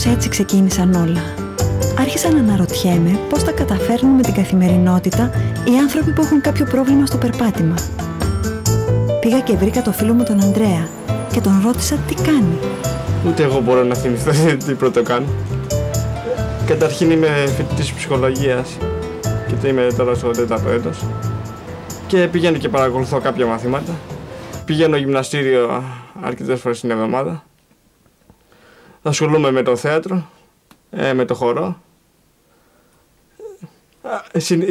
Κάπως έτσι ξεκίνησαν όλα. Άρχισα να αναρωτιέμαι πώς τα καταφέρνουν με την καθημερινότητα οι άνθρωποι που έχουν κάποιο πρόβλημα στο περπάτημα. Πήγα και βρήκα το φίλο μου τον Ανδρέα και τον ρώτησα τι κάνει. Ούτε εγώ μπορώ να θυμηθώ τι πρώτο κάνω. Καταρχήν είμαι φοιτητής ψυχολογίας και είμαι τώρα στο 4ο έτος και πηγαίνω και παρακολουθώ κάποια μαθήματα. Πηγαίνω γυμναστήριο αρκετές φορές την εβδομάδα. Ασχολούμαι με το θέατρο, με το χορό.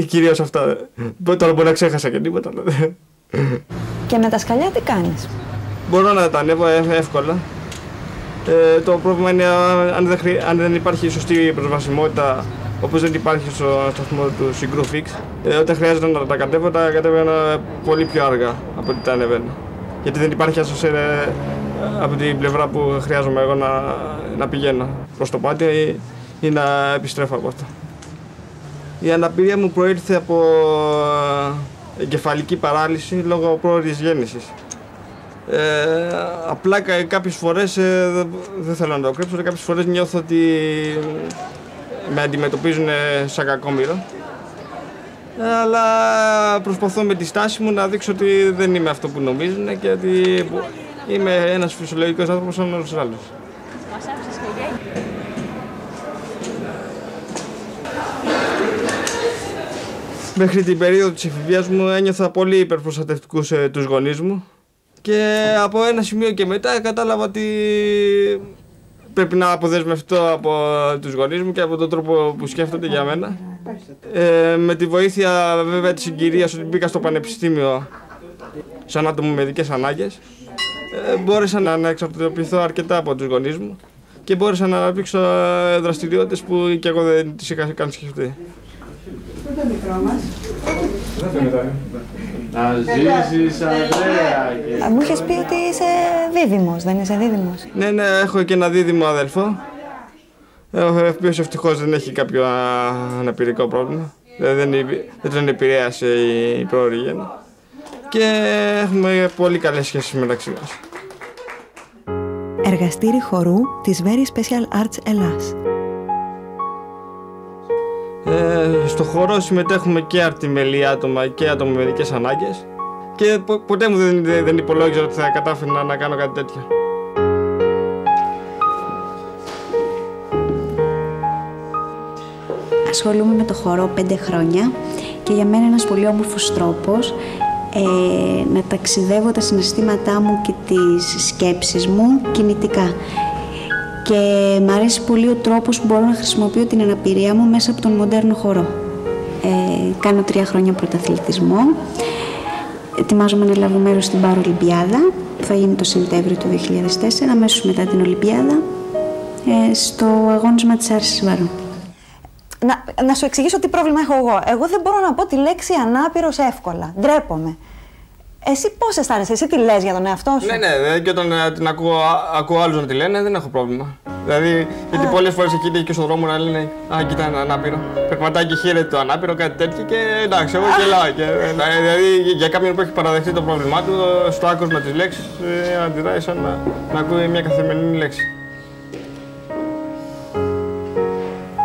Κυρίως αυτά. Τώρα μπορεί να ξέχασα και τίποτα. Και με τα σκαλιά τι κάνεις? Μπορώ να τα ανέβω εύκολα. Το πρόβλημα είναι αν δεν υπάρχει σωστή προσβασιμότητα, όπως δεν υπάρχει στο σταθμό του Συγκρού-Fix. Όταν χρειάζεται να τα κατέβαινα πολύ πιο αργά από ό,τι τα ανεβαίνω. Γιατί δεν υπάρχει ασοσέρ από την πλευρά που χρειάζομαι εγώ να πηγαίνω προς το πάτιο ή να επιστρέφω από αυτό. Η αναπηρία μου προήλθε από εγκεφαλική παράλυση λόγω πρόωρης γέννησης. Απλά κάποιες φορές, δεν θέλω να το κρύψω, κάποιες φορές νιώθω ότι με αντιμετωπίζουν σαν κακόμοιρο. Αλλά προσπαθώ με τη στάση μου να δείξω ότι δεν είμαι αυτό που νομίζουν και ότι είμαι ένας φυσιολογικός άνθρωπος σαν όλους τους άλλους. Μέχρι την περίοδο της εφηβείας μου ένιωθα πολύ υπερπροστατευτικούς τους γονείς μου και από ένα σημείο και μετά κατάλαβα ότι πρέπει να αποδεσμευτώ από τους γονείς μου και από τον τρόπο που σκέφτονται για μένα. Με τη βοήθεια βέβαια της συγκυρίας ότι μπήκα στο πανεπιστήμιο σαν άτομο με ειδικές ανάγκες, μπόρεσα να εξαρτητοποιηθώ αρκετά από τους γονείς μου και μπόρεσα να αναπτύξω δραστηριότητες που και εγώ δεν τις είχα καν σκεφτεί. Πού το μικρό μας? Να ζήσεις, Ανδρέα. Μου είχες πει ότι είσαι δίδυμος, δεν είσαι δίδυμος? Ναι, έχω και ένα δίδυμο αδελφό. Ο οποίος ευτυχώς δεν έχει κάποιο αναπηρικό πρόβλημα. Δεν τον επηρέασε η πρόωρη γέννη. Και έχουμε πολύ καλές σχέσεις μεταξύ μας. Εργαστήρι χορού της Very Special Arts Ελλάς. Στο χορό συμμετέχουμε και αρτιμελή άτομα και άτομα με ειδικές ανάγκες και ποτέ μου δεν υπολόγιζα ότι θα κατάφερα να κάνω κάτι τέτοιο. Ασχολούμαι με το χορό 5 χρόνια και για μένα ένας πολύ όμορφος τρόπος να ταξιδεύω τα συναισθήματά μου και τις σκέψεις μου κινητικά. Και μ' αρέσει πολύ ο τρόπος που μπορώ να χρησιμοποιώ την αναπηρία μου μέσα από τον μοντέρνο χορό. Κάνω 3 χρόνια πρωταθλητισμό. Ετοιμάζομαι να λάβω μέρος στην Παραολυμπιάδα που θα γίνει το Σεπτέμβριο του 2004, αμέσως μετά την Ολυμπιάδα, στο αγώνισμα της Άρσης Βαρών. Να σου εξηγήσω τι πρόβλημα έχω εγώ. Εγώ δεν μπορώ να πω τη λέξη ανάπηρος εύκολα. Ντρέπομαι. Εσύ πώς αισθάνεσαι, εσύ τι λες για τον εαυτό σου? Ναι, και όταν την ακούω άλλους να τη λένε, δεν έχω πρόβλημα. Δηλαδή, γιατί πολλές φορές εκεί και στον δρόμο να λένε «Α, κοίτα ένα ανάπηρο». Περπατάει και χαίρεται το ανάπηρο, κάτι τέτοιο και εντάξει, εγώ γελάω. Δηλαδή, για κάποιον που έχει παραδεχτεί το πρόβλημά του, στο άκουσμα της λέξης, αντιδράει σαν να ακούει μια καθημερινή λέξη.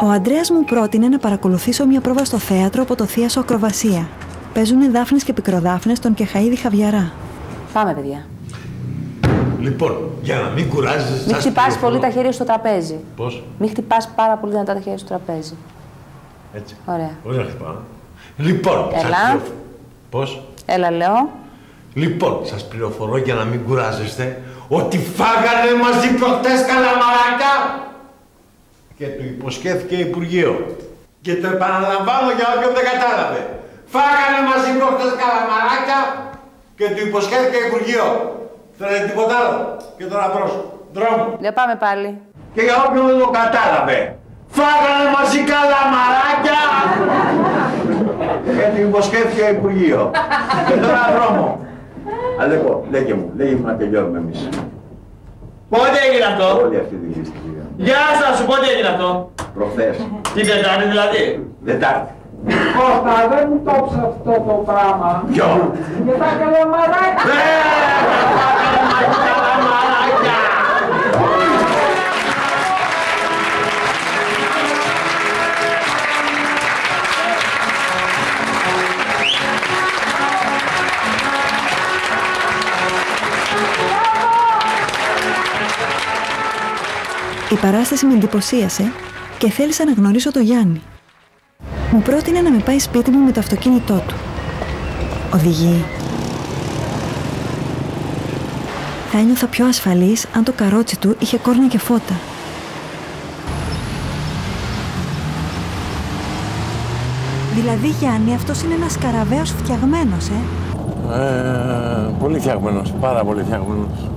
Ο Ανδρέας μου πρότεινε να παρακολουθήσω μια πρόβα στο θέατρο από το Θίασο Ακροβασία. Παίζουνε Δάφνης και Πικροδάφνες τον Κεχαΐδη Χαβιαρά. Πάμε, παιδιά. Λοιπόν, για να μην κουράζεσαι. Μην χτυπάς πολύ τα χέρια στο τραπέζι. Πώς? Μην χτυπάς πάρα πολύ δυνατά τα χέρια στο τραπέζι. Έτσι. Ωραία. Όχι να χτυπάω. Λοιπόν, έλα. Πώς? Έλα, λέω. Λοιπόν, σας πληροφορώ για να μην κουράζεστε ότι φάγανε μαζί προχτές καλαμαράκια και του υποσχέθηκε Υπουργείο. Και το επαναλαμβάνω για όποιον δεν κατάλαβε. Φάγανε μαζί προχτές καλαμαράκια και του υποσχέθηκε Υπουργείο. Θέλετε τίποτα άλλο? Και τώρα προς δρόμο. Δεν πάμε πάλι. Και για όποιον δεν το κατάλαβε. Φάγανε μαζί καλαμαράκια και του υποσχέθηκε Υπουργείο. Και τώρα δρόμο. Αλέκο, λέγε μου να τελειώνουμε εμείς. Πότε έγινε αυτό? Όλη αυτή τη λίστα. Γεια σας, πότε έγινε αυτό? Προχθές. Την Τετάρτη δηλαδή? Δετάρτη. Κώστα, δεν μου το ψε αυτό το πράγμα. Ποιο? Για τα καλαμαράκια. Η παράσταση με εντυπωσίασε και θέλησα να γνωρίσω τον Γιάννη. Μου πρότεινε να με πάει σπίτι μου με το αυτοκίνητό του. Οδηγεί. Θα ένιωθα πιο ασφαλής αν το καρότσι του είχε κόρνα και φώτα. Δηλαδή, Γιάννη, αυτός είναι ένας καραβαίος φτιαγμένος, Πολύ φτιαγμένος, πάρα πολύ φτιαγμένος.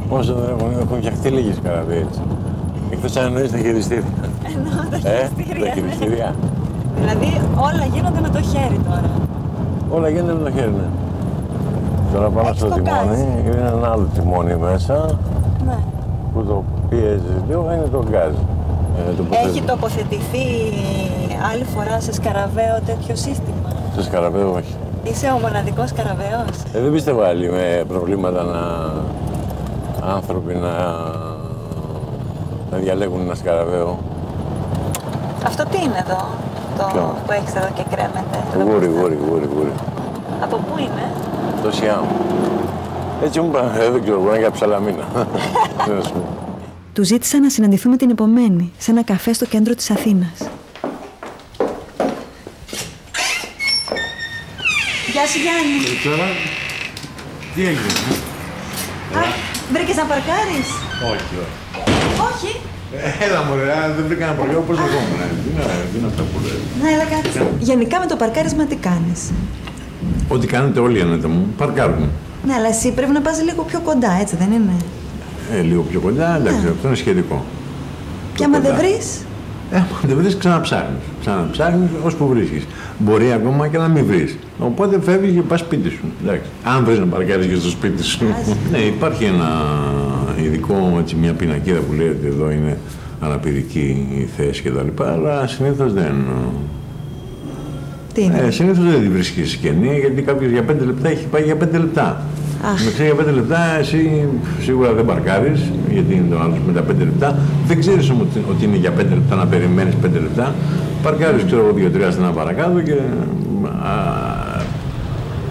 Όσο δεν έχουν φτιαχτεί λίγες καραβίες. Εκτός αν εννοείς τα χειριστήρια. Εννοώ τα χειριστήρια. Τα χειριστήρια. Δηλαδή, όλα γίνονται με το χέρι τώρα. Όλα γίνονται με το χέρι, ναι. Τώρα πάνω στο τιμόνι, είναι ένα άλλο τιμόνι μέσα, Ναι. που το πιέζει λίγο, είναι το γκάζ. Έχει τοποθετηθεί άλλη φορά σε σκαραβαίο τέτοιο σύστημα? Σε σκαραβαίο όχι. Είσαι ο μοναδικός σκαραβαίος? Δεν πιστεύω άλλοι με προβλήματα άνθρωποι να διαλέγουν ένα σκαραβαίο. Αυτό τι είναι εδώ, Ποιο? που έχεις εδώ και κρέμεται? Γούρι. Από πού είναι? Το Σιάμ. Έτσι μου είπα, δεν ξέρω, μπορεί να είναι για ψαλαμίνα. Του ζήτησα να συναντηθούμε την επομένη, σε ένα καφέ στο κέντρο της Αθήνας. Γεια σου, Γιάννη. Τώρα, τι έγινε? Βρήκες να παρκάρεις? Όχι. Όχι. Έλα μωρέ, δεν βρήκα να παρκάρω, πώς ερχόμουν. Τι είναι αυτά που λέει. Να, έλα κάτσε. Γενικά με το παρκάρισμα τι κάνεις? Ό,τι κάνετε όλοι ανέτα μου, παρκάρουμε. Ναι, αλλά εσύ πρέπει να πας λίγο πιο κοντά, έτσι δεν είναι? Λίγο πιο κοντά, εντάξει, αυτό είναι σχετικό. Και άμα δεν βρεις? Αν δεν βρεις, ξαναψάχνεις. Ξαναψάχνεις ώσπου βρίσκεις. Μπορεί ακόμα και να μην βρεις. Οπότε φεύγεις και πας σπίτι σου. Εντάξει. Αν βρεις να παρκάρεις και στο σπίτι σου. Ναι, υπάρχει ένα ειδικό, έτσι, μια πινακίδα που λέει ότι εδώ είναι αναπηρική η θέση κτλ. Αλλά συνήθως δεν. Τι είναι? Συνήθως δεν τη βρίσκεις κενή, γιατί κάποιος για 5 λεπτά έχει πάει για 5 λεπτά. Με ξέρει για 5 λεπτά, εσύ σίγουρα δεν παρκάρεις, γιατί είναι το άλλο με τα 5 λεπτά. Δεν ξέρεις όμως ότι είναι για 5 λεπτά να περιμένεις 5 λεπτά. Παρκάρεις, ξέρω εγώ, 2-3 στενά παρακάτω και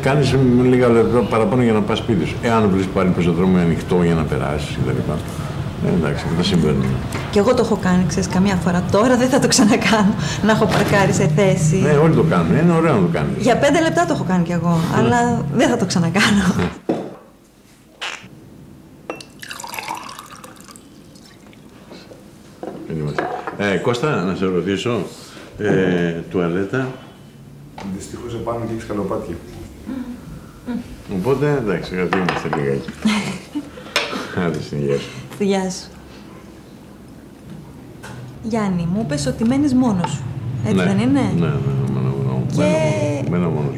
κάνεις λίγα λεπτά παραπάνω για να πας σπίτι σου. Εάν βρεις πάλι πεζοδρόμιο ανοιχτό για να περάσεις κτλ. Εντάξει, αυτά συμβαίνουν. Και εγώ το έχω κάνει, ξέρεις, καμιά φορά. Τώρα δεν θα το ξανακάνω, να έχω παρκάρει σε θέση. Ναι, όλοι το κάνουν. Είναι ωραίο να το κάνεις. Για 5 λεπτά το έχω κάνει κι εγώ, αλλά δεν θα το ξανακάνω. Κώστα, να σε ρωτήσω, τουαλέτα. Δυστυχώς επάνω και έχεις καλοπάτια. Οπότε, εντάξει, κρατήμαστε λιγάκι. Άντε, στην υγεία σου. Στη γεια σου. Γιάννη, μου είπες ότι μένεις μόνος σου. Έτσι δεν είναι? Ναι, μένω μόνος.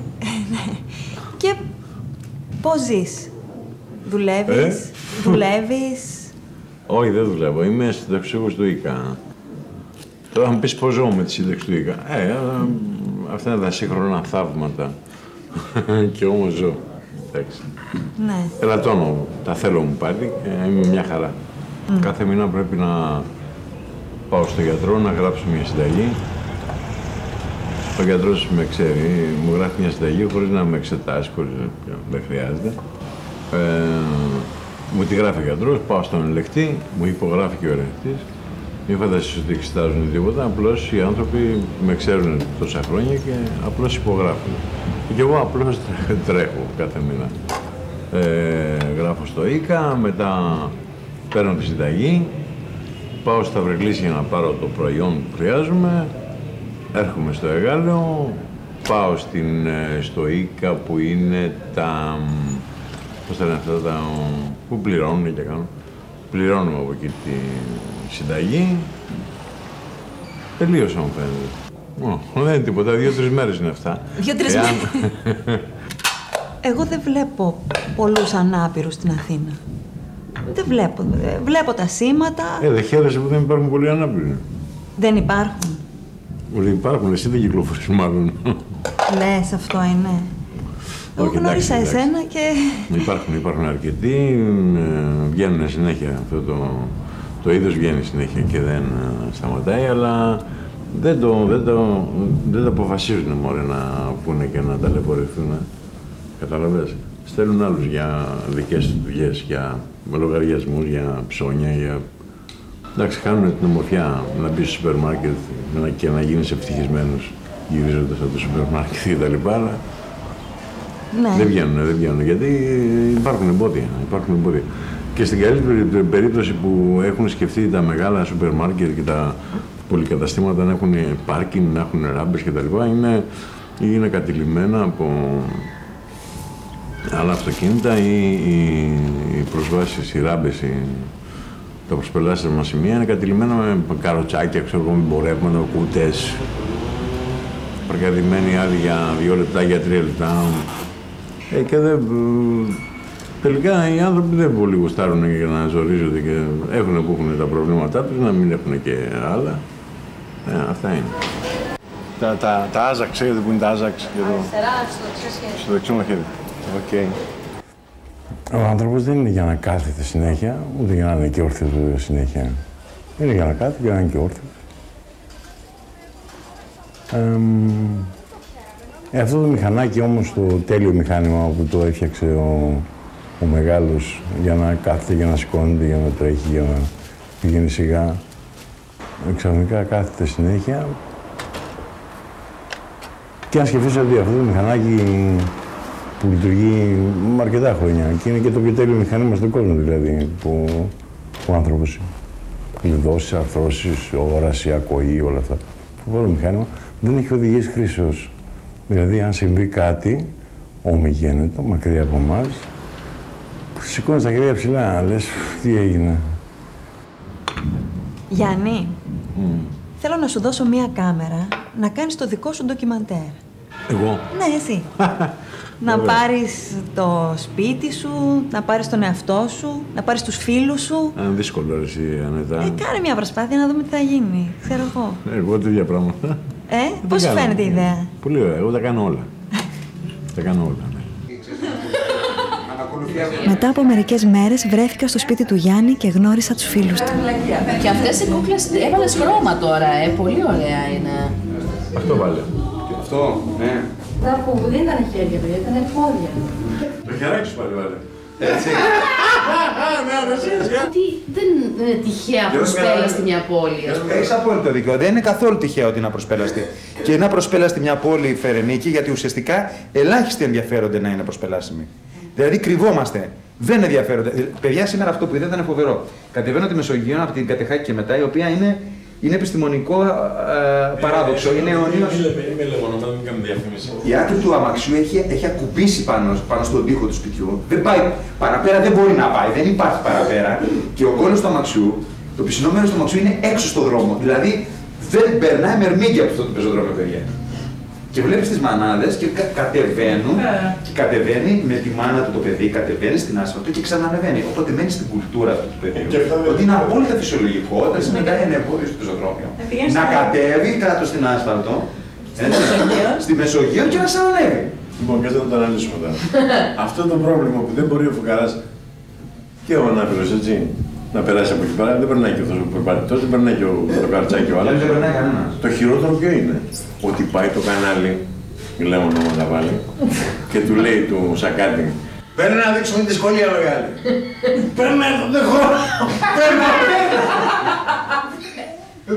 Και πώς ζεις? Δουλεύεις? Δουλεύεις? Όχι, δεν δουλεύω. Είμαι συνταξιούχος του ΙΚΑ. Τώρα θα μου πεις πώς ζω με τη σύνταξη του ΙΚΑ. Αυτά είναι τα σύγχρονα θαύματα. Και όμως ζω. Εντάξει. Ναι. Ελαττώνω. Τα θέλω μου πάλι και είμαι μια χαρά. Κάθε μήνα πρέπει να πάω στο γιατρό να γράψω μια συνταγή. Ο γιατρός με ξέρει, μου γράφει μια συνταγή χωρίς να με εξετάσει, δεν χρειάζεται. Μου τη γράφει ο γιατρός, πάω στον ελεκτή, μου υπογράφει και ο ελεκτής. Μην φανταστείς ότι εξετάζουν τίποτα, απλώς οι άνθρωποι με ξέρουν τόσα χρόνια και απλώς υπογράφουν. Και εγώ απλώς τρέχω κάθε μήνα. Γράφω στο ΙΚΑ, μετά παίρνω τη συνταγή, πάω στα Βρεκλής για να πάρω το προϊόν που χρειάζομαι, έρχομαι στο εργάλεο, πάω στο ΙΚΑ που είναι τα... πώς θα λένε αυτά τα... που πληρώνουν και κάνουν. Πληρώνουμε από εκεί τη συνταγή. Τελείωσα μου φαίνεται. Δεν είναι τίποτα, 2-3 μέρες είναι αυτά. 2-3 μέρες. Εγώ δεν βλέπω πολλούς ανάπηρους στην Αθήνα. Δεν βλέπω. Βλέπω τα σήματα. Δεν χαίρεσαι που δεν υπάρχουν πολλοί ανάπηροι. Δεν υπάρχουν. Όλοι υπάρχουν, εσύ δεν κυκλοφορείς μάλλον. Λες, αυτό είναι. Εγώ γνώρισα εσένα και... Υπάρχουν αρκετοί, βγαίνουν συνέχεια. Αυτό το είδος βγαίνει συνέχεια και δεν σταματάει, αλλά δεν το αποφασίζουν μωρέ να πούνε και να ταλαιπωρηθούν. Καταλαβαίνεις. Στέλνουν άλλους για δικές τους δουλειές, για λογαριασμούς, για ψώνια, για Εντάξει, κάνουν την ομορφιά να μπει στο σούπερ μάρκετ και να γίνεις ευτυχισμένος γυρίζοντας από το σούπερ μάρκετ και τα λοιπά, αλλά Ναι. δεν βγαίνουν, γιατί υπάρχουν εμπόδια. Και στην καλύτερη περίπτωση που έχουν σκεφτεί τα μεγάλα σούπερ μάρκετ και τα πολυκαταστήματα να έχουν πάρκινγκ, να έχουν ράμπες κτλ. Είναι κατηλημμένα από άλλα αυτοκίνητα ή οι προσβάσεις, οι ράμπες, τα προσπελάσιμα σημεία είναι κατηλημμένα με καροτσάκια, με εμπορεύματα, κούτες, παρκαρισμένοι άδειοι για 2 λεπτά, για 3 λεπτά. Και τελικά οι άνθρωποι δεν πολύ γουστάρουν για να ζορίζονται και έχουν που έχουν τα προβλήματά τους, να μην έχουν και άλλα. Αυτά είναι. Τα άζαξ, ξέρετε που είναι τα άζαξ εδώ. Αριστερά, στο δεξιό μαχαίρι. Οκ. Ο άνθρωπος δεν είναι για να κάθεται συνέχεια, ούτε για να είναι και όρθιος συνέχεια. Είναι για να κάθεται και να είναι και όρθιος. Αυτό το μηχανάκι όμως, το τέλειο μηχάνημα που το έφτιαξε ο μεγάλος για να κάθεται, για να σηκώνεται, για να τρέχει, για να πηγαίνει σιγά, ξαφνικά κάθεται συνέχεια. Και αν σκεφτείς ότι αυτό το μηχανάκι που λειτουργεί με αρκετά χρόνια και είναι και το πιο τέλειο μηχανήμα στον κόσμο, δηλαδή, που ο άνθρωπος κλειδώσεις, αρθρώσεις, όραση, ακοή, όλα αυτά. Αυτό το μηχάνημα δεν έχει οδηγίες χρήσεως. Δηλαδή, αν συμβεί κάτι ομιγένετο, μακριά από εμάς, σηκώνεις τα χέρια ψηλά, λες, τι έγινε. Γιάννη, θέλω να σου δώσω μία κάμερα να κάνεις το δικό σου ντοκιμαντέρ. Εγώ. Ναι, εσύ. Να πάρεις το σπίτι σου, να πάρεις τον εαυτό σου, να πάρεις τους φίλους σου. Είναι δύσκολο, εσύ, Ανέτα. Κάνε μια προσπάθεια να δούμε τι θα γίνει, ξέρω εγώ. Εγώ το ίδια πράγματα. Πώς σου φαίνεται η ιδέα? Πολύ ωραία, εγώ τα κάνω όλα. Τα κάνω όλα, ναι. Μετά από μερικές μέρες βρέθηκα στο σπίτι του Γιάννη και γνώρισα τους φίλους του. Και αυτές οι κούκλες έβαλες χρώμα τώρα, πολύ ωραία είναι. Αυτό βάλε. Αυτό, ναι. Τα που δεν ήταν χέρια, παιδιά, ήταν πόδια. Το χεράκι σου πάλι βάλε. Έτσι. Ότι δεν είναι τυχαία προσπέλαστη μια πόλη. Έχεις απόλυτο δίκιο. Δεν είναι καθόλου τυχαίο ότι είναι απροσπέλαστη. Και είναι απροσπέλαστη μια πόλη η Φερενίκη, γιατί ουσιαστικά ελάχιστοι ενδιαφέρονται να είναι προσπελάσιμοι. Δηλαδή κρυβόμαστε. Δεν ενδιαφέρονται. Παιδιά, σήμερα αυτό που είδατε ήταν φοβερό. Κατεβαίνω τη Μεσογείο από την Κατεχάκη και μετά, η οποία είναι επιστημονικό παράδοξο. Είναι αιωνίως. Η άκρη του αμαξιού έχει ακουμπήσει πάνω στον τοίχο του σπιτιού. Δεν πάει παραπέρα, δεν μπορεί να πάει, δεν υπάρχει παραπέρα. Και ο κόλλος του αμαξιού, το πισινό μέρος του αμαξιού είναι έξω στον δρόμο. Δηλαδή δεν περνάει μερμήγκια από αυτό το πεζοδρόμιο, παιδιά. Και βλέπεις τις μανάδες και κατεβαίνουν, και κατεβαίνει με τη μάνα του το παιδί, κατεβαίνει στην άσφαλτο και ξανανεβαίνει. Οπότε μένει στην κουλτούρα αυτού του παιδιού. Ότι είναι απόλυτα φυσιολογικό όταν συναντάει ένα εμπόδιο στο πεζοδρόμιο να κατέβει κάτω στην άσφαλτο, στη Μεσογείο και να ξανανεύει. Λοιπόν, και να το αναλύσουμε τώρα. Αυτό το πρόβλημα που δεν μπορεί ο φουκαράς και ο ανάπηρος, έτσι, να περάσει από εκεί πέρα, δεν περνάει και αυτός ο περπατητός, δεν περνάει και το καρτσάκι ο άλλος. Δεν περνάει κανένας. Το χειρότερο ποιο είναι? Ότι πάει το κανάλι, μιλάμε ονόματα πάλι, και του λέει του Σακάτη, «Πρέπει να δείξουμε τη δυσκολία μεγάλη». «Πρέπει να έρθω, δεν χωρώ, παίρνω».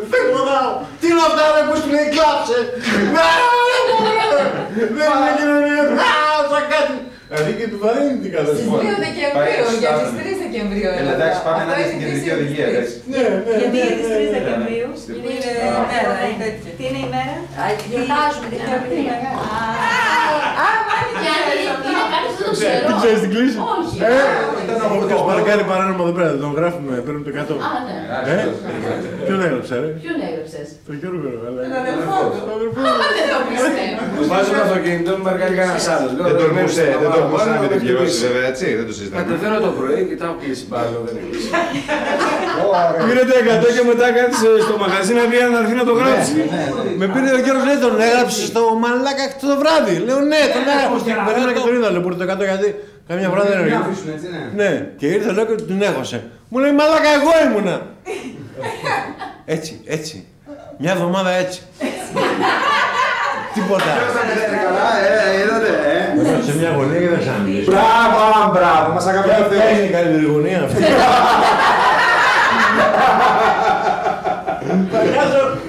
«Φεύγω, τι είναι αυτά ρε που σου λέει κλάψε». «Δεν είναι κοινωνία, Σακάτη». Δηλαδή και του βαρύνει την κατάσταση. Στις 2 Δεκεμβρίου, για τις 3 Δεκεμβρίου. Εντάξει, πάμε να δεις την κεντρική οδηγία, εντάξει. Γιατί είναι τις 3 Δεκεμβρίου, είναι μέρα ή τέτοια. Τι είναι η μέρα? Γιορτάζουμε την εορτή. Γιατί είναι κάτι που δεν το ξέρω. Τι ξέρεις την κλίση? Όχι. Όποιος παρκάρει παράνομα εδώ πέρα, τον γράφουμε, παίρνουμε το 100. Α, ναι. Ποιον έγραψε, ρε? Ποιον έγραψες? Το Γιώργο, αλλά... Δεν το πιστεύω. Βάζω το αυτοκίνητο, μην παρκάρει κανένας άλλος. Δεν τολμούσε να μην την πληρώσει, βέβαια, έτσι, δεν το συζητάμε. Κατεβαίνω το πρωί, κοιτάω κλείσει μπάλο, δεν είναι κλείσει. Πήρε το 100 και μετά κάθισε στο μαγαζί να βγει να έρθει να το γράψει. Με πήρε ο κύριος, λέει, τον έγραψε στο μαλάκα το βράδυ. Λέω ναι, τον έγραψε. Περίμενα και τον είδα, λέω, το 100 γιατί καμιά φορά δεν έρχεται. Ναι, και ήρθε λέω και την έχωσε. Μου λέει μαλάκα, εγώ ήμουνα. Έτσι, έτσι. Μια εβδομάδα έτσι. Τίποτα. Είδατε, Σε μια γωνία και δεν σ' άμιλες. Μπράβο, μας αγαπάει ο Θεός. Είναι η καλύτερη γωνία αυτή.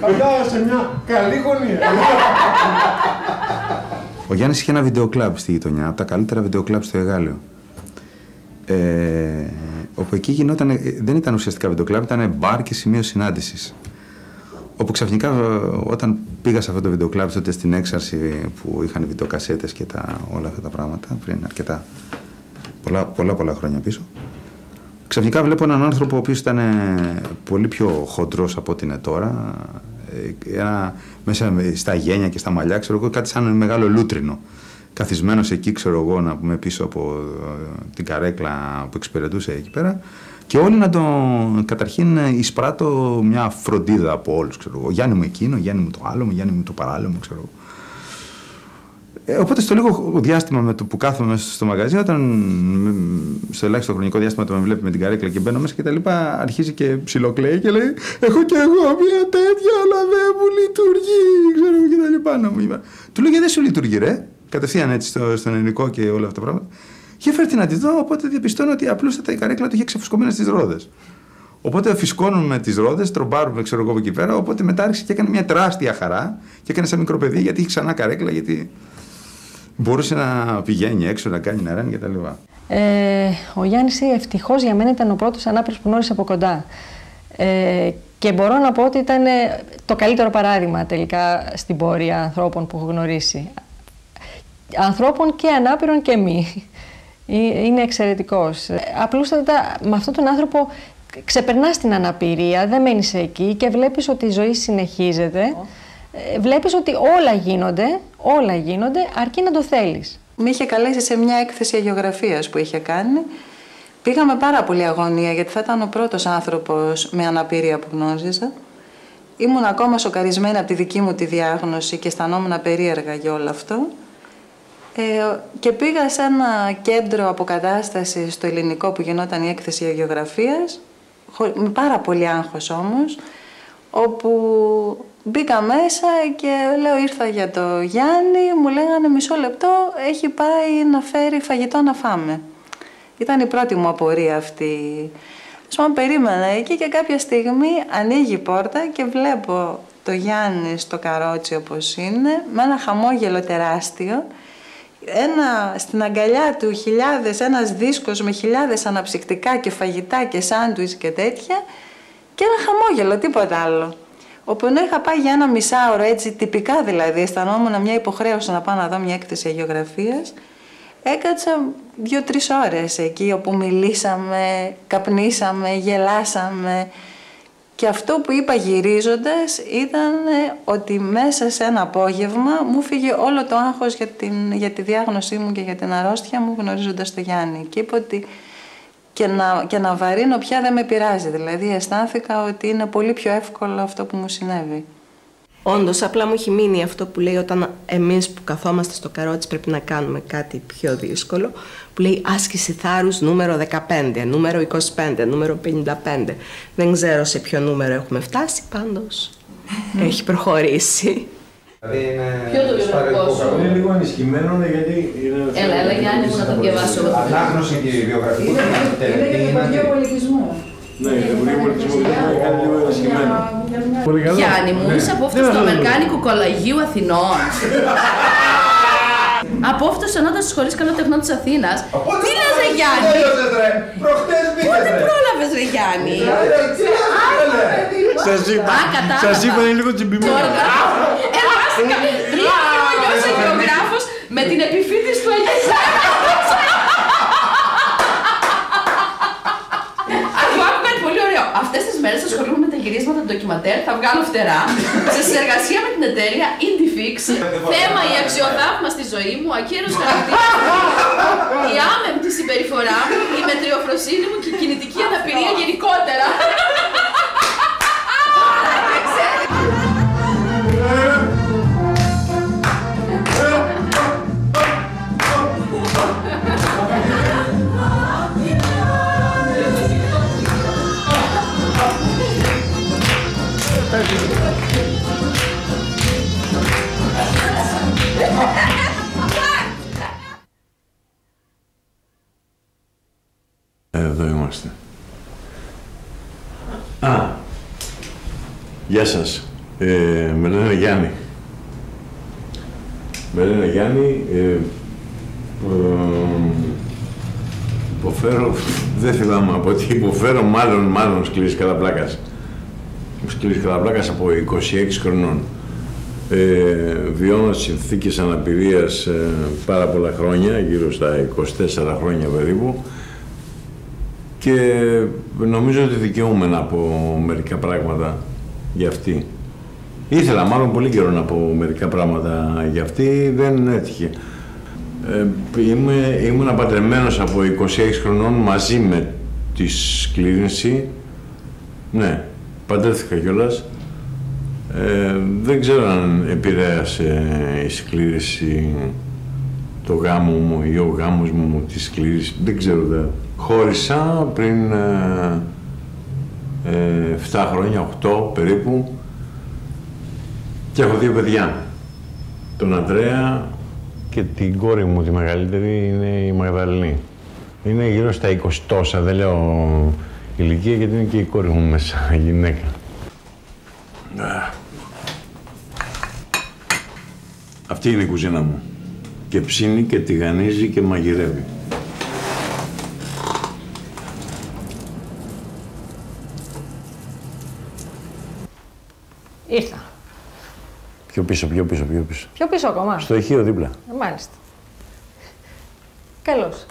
κοντά σε μια καλή γωνία. Ο Γιάννης είχε ένα βιντεοκλαμπ στη γειτονιά, από τα καλύτερα βιντεοκλαμπ στο Εγάλεο. Όπου εκεί γινόταν, δεν ήταν ουσιαστικά βιντεοκλαμπ, ήταν μπαρ και σημείο συνάντησης. Όπου ξαφνικά όταν πήγα σε αυτό το βιντεοκλαμπ τότε στην Έξαρση που είχαν βιντεοκασέτες και όλα αυτά τα πράγματα πριν αρκετά πολλά χρόνια πίσω, ξαφνικά βλέπω έναν άνθρωπο ο οποίος ήταν πολύ πιο χοντρός από ό,τι είναι τώρα, μέσα στα γένια και στα μαλλιά, ξέρω εγώ, κάτι σαν μεγάλο λούτρινο. Καθισμένος εκεί, ξέρω εγώ, να πούμε, πίσω από την καρέκλα που εξυπηρετούσε εκεί πέρα. Και όλοι να τον, καταρχήν, εισπράττω μια φροντίδα από όλους, ξέρω εγώ. Γιάννη μου εκείνο, Γιάννη μου το άλλο μου, Γιάννη μου το παράλληλο μου, ξέρω εγώ. Οπότε στο λίγο διάστημα με το που κάθομαι μέσα στο μαγαζί, όταν στο ελάχιστο χρονικό διάστημα το με βλέπει με την καρέκλα και μπαίνω μέσα και τα λοιπά, αρχίζει και ψιλοκλαίει και λέει: έχω κι εγώ μια τέτοια, αλλά δεν μου λειτουργεί, ξέρω εγώ, και τα λοιπά. Να μου είπα. Του λέω: γιατί δεν σου λειτουργεί, ρε? Κατευθείαν έτσι στον ελληνικό και όλα αυτά τα πράγματα. Και έφερε να τη δω, οπότε διαπιστώνω ότι απλούστατα η καρέκλα του είχε ξεφουσκωμένες τις ρόδες. Οπότε φυσκώνουμε τις ρόδες, τρομπάρουμε, ξέρω εγώ, από εκεί πέρα. Οπότε μετά άρχισε και έκανε μια τεράστια χαρά και έκανε σαν μικρό παιδί γιατί είχε ξανά καρέκλα, γιατί μπορούσε να πηγαίνει έξω, να κάνει νεράνι κτλ. Ο Γιάννης ευτυχώς για μένα ήταν ο πρώτος ανάπηρος που γνώρισα από κοντά. Και μπορώ να πω ότι ήταν το καλύτερο παράδειγμα τελικά στην πορεία ανθρώπων που έχω γνωρίσει. Ανθρώπων και ανάπηρων και μη. Είναι εξαιρετικός. Απλούστατα με αυτόν τον άνθρωπο ξεπερνάς την αναπηρία, δεν μένεις εκεί και βλέπεις ότι η ζωή συνεχίζεται. Βλέπεις ότι όλα γίνονται αρκεί να το θέλεις. Με είχε καλέσει σε μια έκθεση αγιογραφίας που είχε κάνει. Πήγαμε πάρα πολύ αγωνία γιατί θα ήταν ο πρώτος άνθρωπος με αναπηρία που γνώριζα. Ήμουν ακόμα σοκαρισμένη από τη δική μου τη διάγνωση και αισθανόμουν περίεργα για όλο αυτό. Και πήγα σε ένα κέντρο αποκατάστασης στο ελληνικό που γινόταν η έκθεση αγιογραφίας, με πάρα πολύ άγχος όμως, όπου μπήκα μέσα και λέω ήρθα για το Γιάννη, μου λέγανε μισό λεπτό, έχει πάει να φέρει φαγητό να φάμε. Ήταν η πρώτη μου απορία αυτή. Περίμενα εκεί και κάποια στιγμή ανοίγει η πόρτα και βλέπω το Γιάννη στο καρότσι όπως είναι, με ένα χαμόγελο τεράστιο, στην αγκαλιά του ένας δίσκος με χιλιάδες αναψυκτικά και φαγητά και σάντουιτς και τέτοια και ένα χαμόγελο, τίποτα άλλο. Όπου ενώ είχα πάει για ένα μισάωρο έτσι τυπικά δηλαδή, αισθανόμουν μια υποχρέωση να πάω να δω μια έκθεση αγιογραφίας, έκατσα 2-3 ώρες εκεί όπου μιλήσαμε, καπνίσαμε, γελάσαμε. Και αυτό που είπα γυρίζοντας ήταν ότι μέσα σε ένα απόγευμα μου φύγε όλο το άγχος για τη διάγνωσή μου και για την αρρώστια μου γνωρίζοντας το Γιάννη. Και είπα ότι και να βαρύνω πια δεν με πειράζει. Δηλαδή αισθάνθηκα ότι είναι πολύ πιο εύκολο αυτό που μου συνέβη. Όντως, απλά μου έχει μείνει αυτό που λέει όταν εμείς που καθόμαστε στο καρότσι πρέπει να κάνουμε κάτι πιο δύσκολο, που λέει άσκηση θάρρους νούμερο 15, νούμερο 25, νούμερο 55. Δεν ξέρω σε ποιο νούμερο έχουμε φτάσει, πάντως έχει προχωρήσει. Ποιο το βιογραφικό σου? Είναι λίγο ενισχυμένο γιατί είναι... Έλα Γιάννη μου να το διαβάσω. Ανάγνωση και βιογραφικό. Είναι Υπουργείο Πολιτισμού. Ναι, το Υπουργείο Πολιτισμού είναι λίγο ενισχυμένο. Γιάννη μου, είσαι από αυτούς του Αμερικάνικου Κολαγίου Αθηνών. Απόφυτος ενότητας της Σχολής Καλοτεχνών της Αθήνας. Τι λες ρε Γιάννη? Πότε πρόλαβες ρε Γιάννη? Σας είπα είναι λίγο τσιμπημένο. Εργάστηκα πριν ο γιος γεωγράφος με την επιφύτηση του Αγίου Σάββατος. Πολύ ωραίο. Αυτές τις μέρες ασχολούμαι με τα γυρίσματα του ντοκιματέρ, θα βγάλω φτερά, σε συνεργασία με την εταιρεία Indifix. Θέμα η αξιοθαύμα στη ζωή μου, ακύρωση χαρακτήρα, η άμεμπτη συμπεριφορά μου, η μετριοφροσύνη μου και η κινητική αναπηρία γενικότερα. Εδώ είμαστε. Α, γεια σας. Με λένε Γιάννη. Με λένε Γιάννη. Υποφέρω, δεν θυμάμαι από τι υποφέρω, μάλλον σκληρής καταπλάκας. Σκληρής καταπλάκας από 26 χρονών. Βιώνω συνθήκες αναπηρίας πάρα πολλά χρόνια, γύρω στα 24 χρόνια περίπου, και νομίζω ότι δικαιούμαι να πω μερικά πράγματα για αυτή. Ήθελα μάλλον πολύ καιρό να πω μερικά πράγματα για αυτή, δεν έτυχε. Ήμουν παντρεμένος από 26 χρονών μαζί με τη σκλήρυνση. Ναι, παντρεύτηκα κιόλας. Δεν ξέρω αν επηρέασε η σκλήρυνση το γάμο μου ή ο γάμος μου τη σκλήρυνση. Δεν ξέρω. Χώρισα πριν 7 χρόνια, 8 περίπου, και έχω 2 παιδιά. Τον Ανδρέα και την κόρη μου, τη μεγαλύτερη, είναι η Μαγδαληνή. Είναι γύρω στα 20 τόσα, δεν λέω ηλικία, γιατί είναι και η κόρη μου μέσα, γυναίκα. Αυτή είναι η κουζίνα μου. Και ψήνει και τηγανίζει και μαγειρεύει. Ήρθα. Πιο πίσω. Πιο πίσω ακόμα. Στο ηχείο δίπλα. Μάλιστα. Καλώς.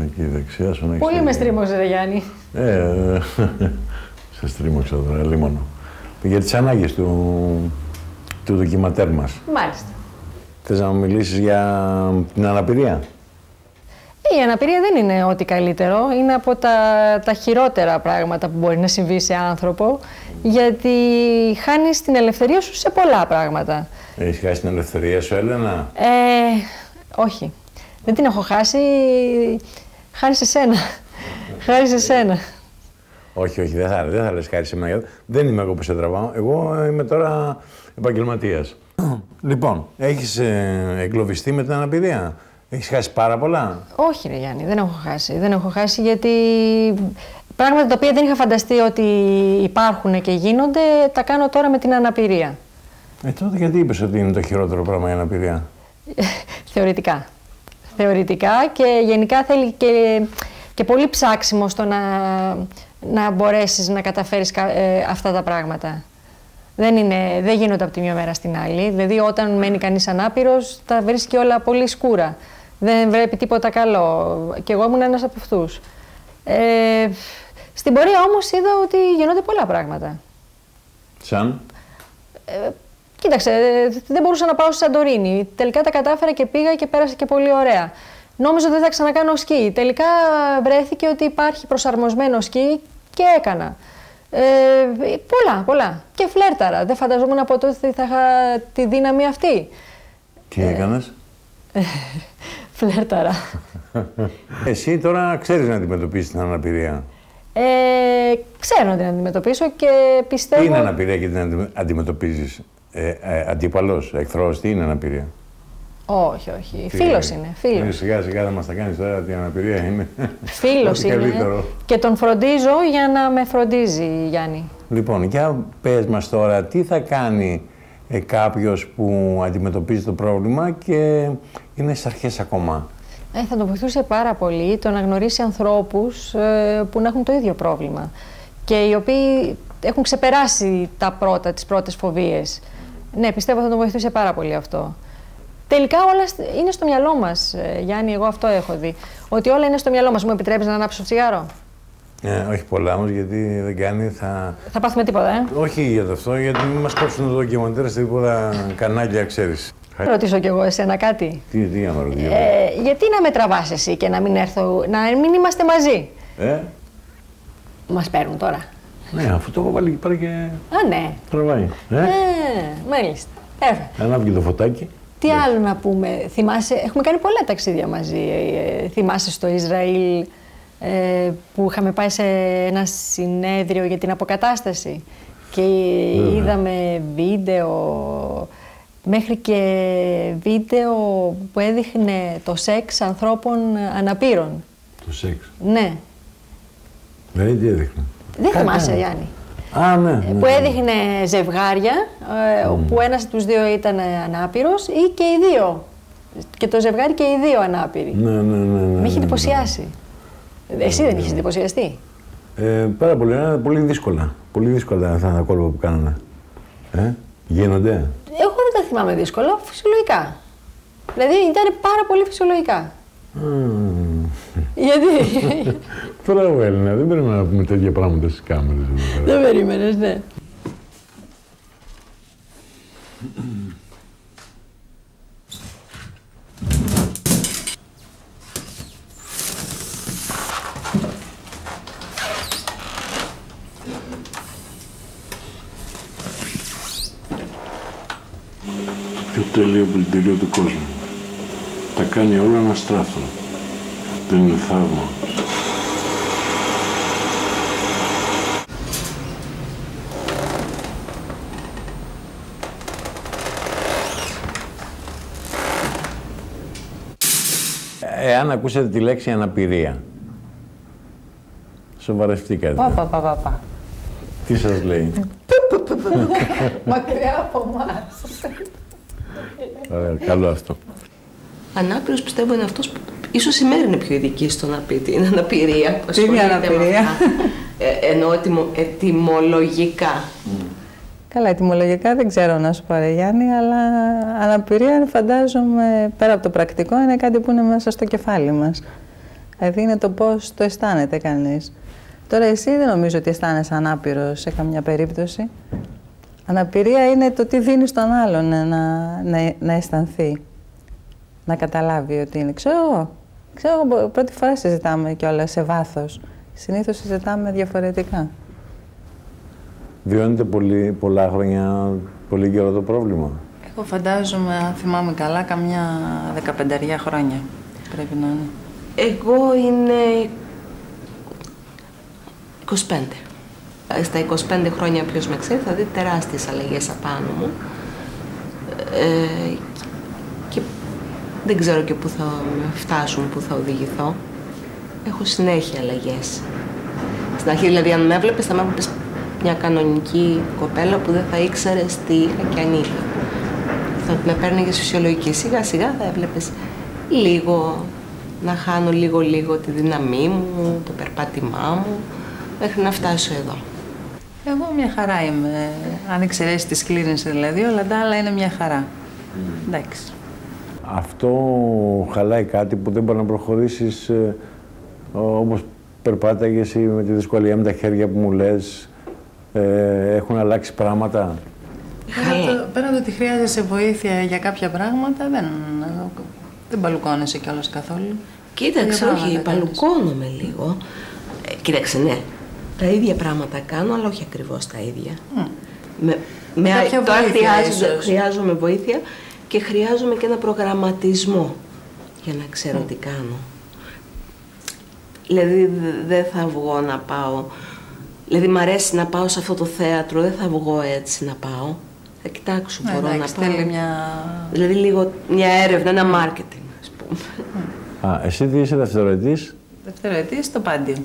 Εκεί δεξιά σου να έχεις. Πολύ με στρίμωξε, ρε Γιάννη. Σε στρίμωξα τώρα, λίμωνο. Για τις ανάγκες του ντοκιματέρ μας. Μάλιστα. Θες να μου μιλήσεις για την αναπηρία? Η αναπηρία δεν είναι ό,τι καλύτερο. Είναι από τα χειρότερα πράγματα που μπορεί να συμβεί σε άνθρωπο, γιατί χάνεις την ελευθερία σου σε πολλά πράγματα. Έχεις χάσει την ελευθερία σου, Έλενα? Όχι. Δεν την έχω χάσει. Χάρη σε σένα. Χάρη σε σένα. Όχι, δεν θα λες χάρη σε μένα. Δεν είμαι εγώ που σε τραβάω. Εγώ είμαι τώρα επαγγελματίας. Λοιπόν, έχεις εγκλωβιστεί με την αναπηρία? Έχεις χάσει πάρα πολλά? Όχι, ρε Γιάννη, δεν έχω χάσει. Δεν έχω χάσει, γιατί πράγματα τα οποία δεν είχα φανταστεί ότι υπάρχουν και γίνονται, τα κάνω τώρα με την αναπηρία. Τότε γιατί είπες ότι είναι το χειρότερο πράγμα η αναπηρία? Θεωρητικά. Θεωρητικά, και γενικά θέλει και πολύ ψάξιμο στο να μπορέσεις να καταφέρεις αυτά τα πράγματα. Δεν γίνονται από τη μια μέρα στην άλλη. Δηλαδή, όταν μένει κανείς ανάπηρος, τα βρίσκει όλα πολύ σκούρα. Δεν βλέπει τίποτα καλό. Και εγώ ήμουν ένας από αυτούς. Στην πορεία όμως είδα ότι γίνονται πολλά πράγματα. Σαν? Κοίταξε, δεν μπορούσα να πάω στη Σαντορίνη. Τελικά τα κατάφερα και πήγα και πέρασε και πολύ ωραία. Νόμιζα ότι δεν θα ξανακάνω σκι. Τελικά βρέθηκε ότι υπάρχει προσαρμοσμένο σκι και έκανα. Πολλά. Και φλέρταρα. Δεν φανταζόμουν από τότε ότι θα είχα τη δύναμη αυτή. Τι έκανες? Φλέρταρα. Εσύ τώρα ξέρεις να αντιμετωπίσεις την αναπηρία? Ξέρω να την αντιμετωπίσω και πιστεύω... Τι είναι αναπηρία και την αντιμετωπίζεις? Αντίπαλος, εχθρός, τι είναι αναπηρία? Όχι. Φίλος είναι. Φίλος. Σιγά δεν μας τα κάνεις τώρα, την αναπηρία είναι. Φίλος είναι. Καλύτερο. Και τον φροντίζω για να με φροντίζει, Γιάννη. Λοιπόν, για πες μας τώρα, τι θα κάνει κάποιος που αντιμετωπίζει το πρόβλημα και είναι στις αρχές ακόμα? Θα τον βοηθούσε πάρα πολύ το να γνωρίσει ανθρώπους που να έχουν το ίδιο πρόβλημα και οι οποίοι έχουν ξεπεράσει τις πρώτες φοβίες. Ναι, πιστεύω θα τον βοηθούσε πάρα πολύ αυτό. Τελικά όλα είναι στο μυαλό μας, Γιάννη, εγώ αυτό έχω δει. Ότι όλα είναι στο μυαλό μας. Μου επιτρέπεις να ανάψω τσιγάρο? Όχι πολλά όμως, γιατί δεν κάνει, θα πάθουμε τίποτα, Όχι για αυτό, γιατί μην μας κόψουν το ντοκιμαντέρ σε τίποτα κανάλια, ξέρεις. Θα ρωτήσω κι εγώ εσένα κάτι. Τι να με ρωτήσω? Γιατί να με τραβάς εσύ και να μην έρθω, να μην είμαστε μαζί? Μας παίρνουν τώρα. Ναι, αφού το έχω βάλει εκεί πέρα και... ναι. Τραβάει. Μάλιστα. Ανάβει το φωτάκι. Τι άλλο να πούμε? Θυμάσαι, έχουμε κάνει πολλά ταξίδια μαζί. Θυμάσαι στο Ισραήλ που είχαμε πάει σε ένα συνέδριο για την αποκατάσταση και είδαμε βίντεο, μέχρι και βίντεο που έδειχνε το σεξ ανθρώπων αναπήρων. Το σεξ? Ναι. Δηλαδή τι έδειχνε? Δεν θυμάσαι, Γιάννη. Ναι. Που έδειχνε ζευγάρια, που ένας από τους δύο ήταν ανάπηρος ή και οι δύο. Και το ζευγάρι και οι δύο ανάπηροι. Ναι. Με είχε εντυπωσιάσει. Εσύ δεν είχες εντυπωσιαστεί? Πάρα πολύ, πολύ δύσκολα. Πολύ δύσκολα αυτά τα κόλπα που κάνανε. Γίνονται. Εγώ δεν τα θυμάμαι δύσκολα, φυσιολογικά. Δηλαδή ήταν πάρα πολύ φυσιολογικά. Γιατί? Μπράβο, Έλληνα, δεν περίμενα να πούμε τέτοια πράγματα στις κάμερες. Δεν περίμενες, ναι. Πιο τέλειο πλυντήριο του κόσμου. Τα κάνει όλα ένα στράθο. Δεν είναι θαύμα. Εάν ακούσατε τη λέξη αναπηρία, σοβαρευτήκατε. Παπα. Τι σας λέει? Μακριά από εμάς. Ωραία, καλό αυτό. Ανάπηρος πιστεύω είναι αυτός που ίσως η Μέρη είναι πιο ειδική στο να πει την αναπηρία. Τι είναι αναπηρία? Εννοώ ετυμολογικά. Καλά, ετυμολογικά δεν ξέρω να σου πω, ρε Γιάννη, αλλά αναπηρία φαντάζομαι πέρα από το πρακτικό είναι κάτι που είναι μέσα στο κεφάλι μας. Δηλαδή είναι το πώς το αισθάνεται κανείς. Τώρα εσύ δεν νομίζω ότι αισθάνεσαι ανάπηρος σε καμιά περίπτωση. Αναπηρία είναι το τι δίνει στον άλλον να αισθανθεί, να καταλάβει ότι είναι. Ξέρω εγώ, πρώτη φορά συζητάμε κιόλας σε βάθος. Συνήθως συζητάμε διαφορετικά. Βιώνετε πολλά χρόνια, πολύ καιρό το πρόβλημα? Εγώ φαντάζομαι, αν θυμάμαι καλά, καμιά 15 χρόνια πρέπει να είναι. Εγώ είναι 25. Στα 25 χρόνια ποιος με ξέρει θα δει τεράστιες αλλαγές απάνω μου. Και δεν ξέρω και πού θα φτάσουν, πού θα οδηγηθώ. Έχω συνέχεια αλλαγές. Στην αρχή δηλαδή αν με έβλεπες θα με έβλεπες μια κανονική κοπέλα που δεν θα ήξερες τι είχα και αν είχα. Θα με παίρνεγες φυσιολογική. Σιγά σιγά θα έβλεπες λίγο, να χάνω λίγο τη δύναμή μου, το περπάτημά μου, μέχρι να φτάσω εδώ. Εγώ μια χαρά είμαι. Αν εξαιρέσει τη σκλήρινση δηλαδή, όλα τα άλλα είναι μια χαρά. Εντάξει. Αυτό χαλάει κάτι που δεν μπορεί να προχωρήσεις όπως περπάταγες ή με τη δυσκολία με τα χέρια που μου λες. Έχουν αλλάξει πράγματα. Πέρα από το ότι χρειάζεσαι βοήθεια για κάποια πράγματα, δεν παλουκώνεσαι κιόλας καθόλου. Κοίταξε, όχι, παλουκώνομαι λίγο. Κοίταξε, ναι. Τα ίδια πράγματα κάνω, αλλά όχι ακριβώς τα ίδια. Τώρα χρειάζομαι βοήθεια και χρειάζομαι και ένα προγραμματισμό για να ξέρω τι κάνω. Δηλαδή δεν θα βγω να πάω. Δηλαδή μ' αρέσει να πάω σε αυτό το θέατρο, δεν θα βγω έτσι να πάω. Θα κοιτάξω, μπορώ να πάω. Δηλαδή λίγο μια έρευνα, ένα μάρκετινγκ, ας πούμε. Εσύ τι είσαι, δευτεροετής? Δευτεροετής στο Πάντιο.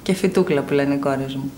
Και φιτούκλα που λένε οι κόρες μου.